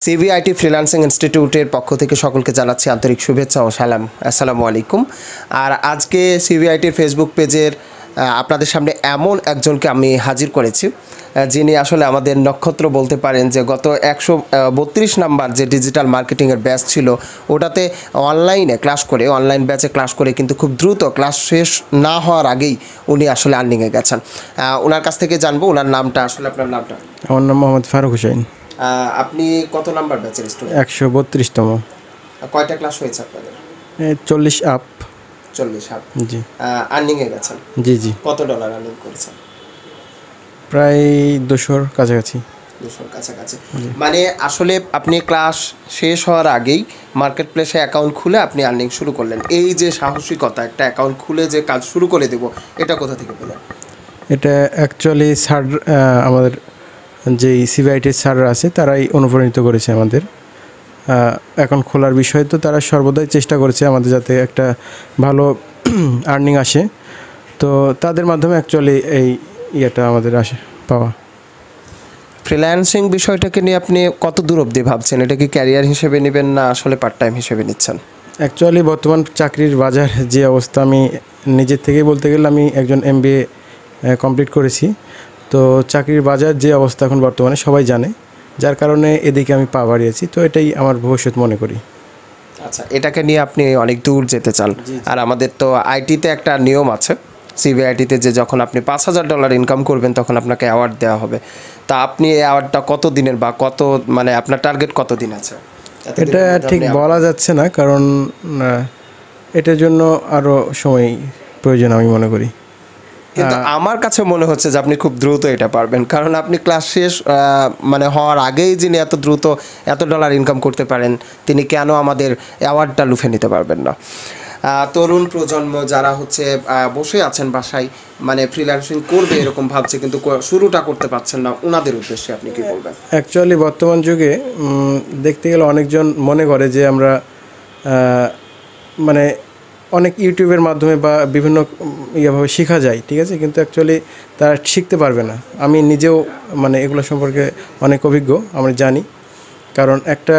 CBA IT freelancing ইনস্টিটিউটের পক্ষ থেকে সকলকে জানাচ্ছি আন্তরিক শুভেচ্ছা ও সালাম। আসসালামু আলাইকুম। আর আজকে CBA ITর ফেসবুক পেজের আপনাদের সামনে এমন একজনকে আমি হাজির করেছি যিনি আসলে আমাদের নক্ষত্র বলতে পারেন। যে গত 132 নাম্বার যে ডিজিটাল মার্কেটিংয়ের ব্যাচ ছিল ওটাতে অনলাইন ব্যাচে ক্লাস করে কিন্তু খুব দ্রুত ক্লাস শেষ না হওয়ার আগেই উনি আসলে আর্নিংয়ে গেছেন। ওনার কাছ থেকে জানবো ওনার নামটা, আসলে আপনার নামটা? আমার নাম মোহাম্মদ ফারুক হোসেন। আপনি কত নাম্বার ব্যাচের স্টুডেন্ট? 132তম। কয়টা ক্লাস হয়েছে আপনাদের? 40 আপ। 40 আপ, জি। আর্নিংয়ে গেছেন? জি জি। কত ডলার আর্নিং করেছেন? প্রায় 200-র কাছাকাছি। 200-র কাছাকাছি। মানে আসলে আপনি ক্লাস শেষ হওয়ার আগেই মার্কেট প্লেসে অ্যাকাউন্ট খুলে আপনি আর্নিং শুরু করলেন। এই যে সাহসিকতা, একটা অ্যাকাউন্ট খুলে যে কাজ শুরু করে দেব, এটা কোথা থেকে পেলেন? এটা অ্যাকচুয়ালি স্যার, আমাদের যে CBA ITর স্যাররা আছে তারাই অনুপ্রাণিত করেছে আমাদের অ্যাকাউন্ট খোলার বিষয়ে। তো তারা সর্বদাই চেষ্টা করেছে আমাদের যাতে একটা ভালো আর্নিং আসে। তো তাদের মাধ্যমে অ্যাকচুয়ালি এই ইয়েটা আমাদের আসে পাওয়া। ফ্রিল্যান্সিং বিষয়টাকে নিয়ে আপনি কত দূর অবধি ভাবছেন? এটা কি ক্যারিয়ার হিসেবে নেবেন না আসলে পার্ট টাইম হিসেবে নিচ্ছেন? অ্যাকচুয়ালি বর্তমান চাকরির বাজার যে অবস্থা, আমি নিজের থেকেই বলতে গেলে আমি একজন MBA কমপ্লিট করেছি। তো চাকরির বাজার যে অবস্থা এখন বর্তমানে সবাই জানে, যার কারণে এদিকে আমি পা বাড়িয়েছি। তো এটাই আমার ভবিষ্যৎ মনে করি। আচ্ছা, এটাকে নিয়ে আপনি অনেক দূর যেতে চান। আর আমাদের তো আইটিতে একটা নিয়ম আছে, CBA ITতে, যে যখন আপনি $5,000 ইনকাম করবেন তখন আপনাকে অ্যাওয়ার্ড দেওয়া হবে। তা আপনি এই অ্যাওয়ার্ডটা কত দিনের বা কত, মানে আপনার টার্গেট কত দিন আছে? এটা ঠিক বলা যাচ্ছে না, কারণ এটার জন্য আরও সময় প্রয়োজন আমি মনে করি। কিন্তু আমার কাছে মনে হচ্ছে যে আপনি খুব দ্রুত এটা পারবেন, কারণ আপনি ক্লাস শেষ হওয়ার আগেই যিনি এত দ্রুত এত ডলার ইনকাম করতে পারেন, তিনি কেন আমাদের অ্যাওয়ার্ডটা লুফে নিতে পারবেন না? তরুণ প্রজন্ম যারা হচ্ছে বসে আছেন বাসায়, মানে ফ্রিল্যান্সিং করবে এরকম ভাবছে কিন্তু শুরুটা করতে পারছেন না, ওনাদের উদ্দেশ্যে আপনি কি বলবেন? অ্যাকচুয়ালি বর্তমান যুগে দেখতে গেলে অনেকজন মনে করে যে আমরা মানে অনেক ইউটিউবের মাধ্যমে বা বিভিন্ন ইয়েভাবে শেখা যায়, ঠিক আছে, কিন্তু অ্যাকচুয়ালি তারা শিখতে পারবে না। আমি নিজেও মানে এগুলো সম্পর্কে অনেক অভিজ্ঞ, আমরা জানি। কারণ একটা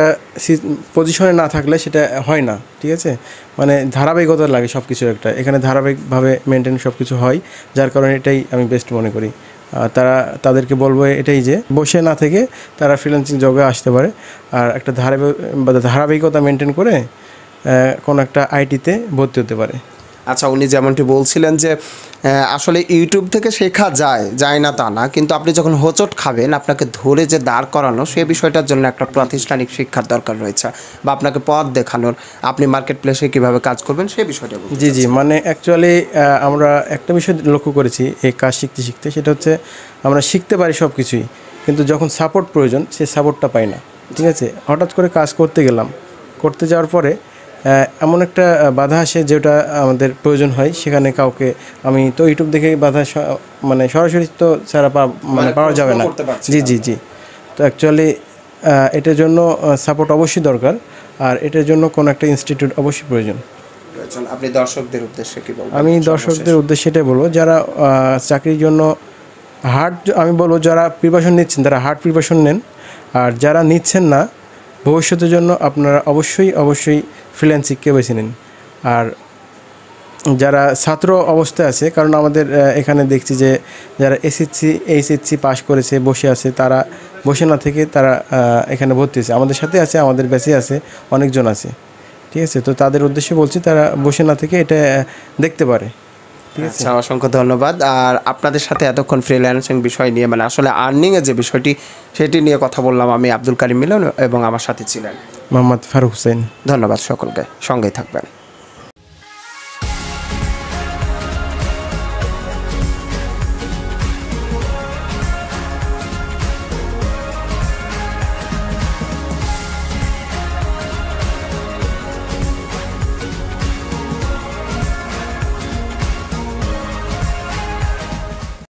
পজিশনে না থাকলে সেটা হয় না, ঠিক আছে। মানে ধারাবাহিকতা লাগে সব কিছুর একটা, এখানে ধারাবাহিকভাবে মেনটেন সব কিছু হয়, যার কারণে এটাই আমি বেস্ট মনে করি। তাদেরকে বলবো এটাই যে বসে না থেকে তারা ফ্রিল্যান্সিং জবে আসতে পারে, আর একটা ধারাবাহিকতা মেনটেন করে কোনো একটা আইটিতে ভর্তি হতে পারে। আচ্ছা, উনি যেমনটি বলছিলেন যে আসলে ইউটিউব থেকে শেখা যায় না তা না, কিন্তু আপনি যখন হোঁচট খাবেন আপনাকে ধরে যে দাঁড় করানো, সে বিষয়টার জন্য একটা প্রাতিষ্ঠানিক শিক্ষার দরকার রয়েছে, বা আপনাকে পথ দেখানোর, আপনি মার্কেট প্লেসে কীভাবে কাজ করবেন সেই বিষয়টা। জি জি, মানে অ্যাকচুয়ালি আমরা একটা বিষয় লক্ষ্য করেছি এই কাজ শিখতে শিখতে, সেটা হচ্ছে আমরা শিখতে পারি সব কিছুই, কিন্তু যখন সাপোর্ট প্রয়োজন সেই সাপোর্টটা পাই না, ঠিক আছে। হঠাৎ করে কাজ করতে যাওয়ার পরে এমন একটা বাধা আসে যেটা আমাদের প্রয়োজন হয়, সেখানে কাউকে, আমি তো ইউটিউব দেখে বাধা মানে সরাসরি তো ছাড়া পাওয়া যাবে না। জি জি জি। তো অ্যাকচুয়ালি এটার জন্য সাপোর্ট অবশ্যই দরকার, আর এটার জন্য কোনো একটা ইনস্টিটিউট অবশ্যই প্রয়োজন। আপনি দর্শকদের উদ্দেশ্যে কি বলবেন? আমি দর্শকদের উদ্দেশ্যে এটাই বলবো, যারা চাকরির জন্য আমি বলবো যারা প্রিপারেশন নিচ্ছেন তারা হার্ড প্রিপারেশন নেন, আর যারা নিচ্ছেন না ভবিষ্যতের জন্য আপনারা অবশ্যই ফ্রিল্যান্সিংকে বেছে নিন। আর যারা ছাত্র অবস্থায় আছে, কারণ আমাদের এখানে দেখছি যে যারা SSC পাস করেছে বসে আছে, তারা বসে না থেকে তারা এখানে ভর্তি হয়েছে, আমাদের সাথে আছে, আমাদের ব্যাচে আছে, অনেকজন আছে, ঠিক আছে। তো তাদের উদ্দেশ্যে বলছি তারা বসে না থেকে এটা দেখতে পারে, ঠিক আছে। আচ্ছা, অসংখ্য ধন্যবাদ। আর আপনাদের সাথে এতক্ষণ ফ্রিল্যান্সিং বিষয় নিয়ে, মানে আসলে আর্নিংয়ের যে বিষয়টি সেটি নিয়ে কথা বললাম। আমি আব্দুল কারিম মিলন এবং আমার সাথে ছিলেন মোহাম্মদ ফারুক হোসেন। ধন্যবাদ সকলকে, সঙ্গেই থাকবেন।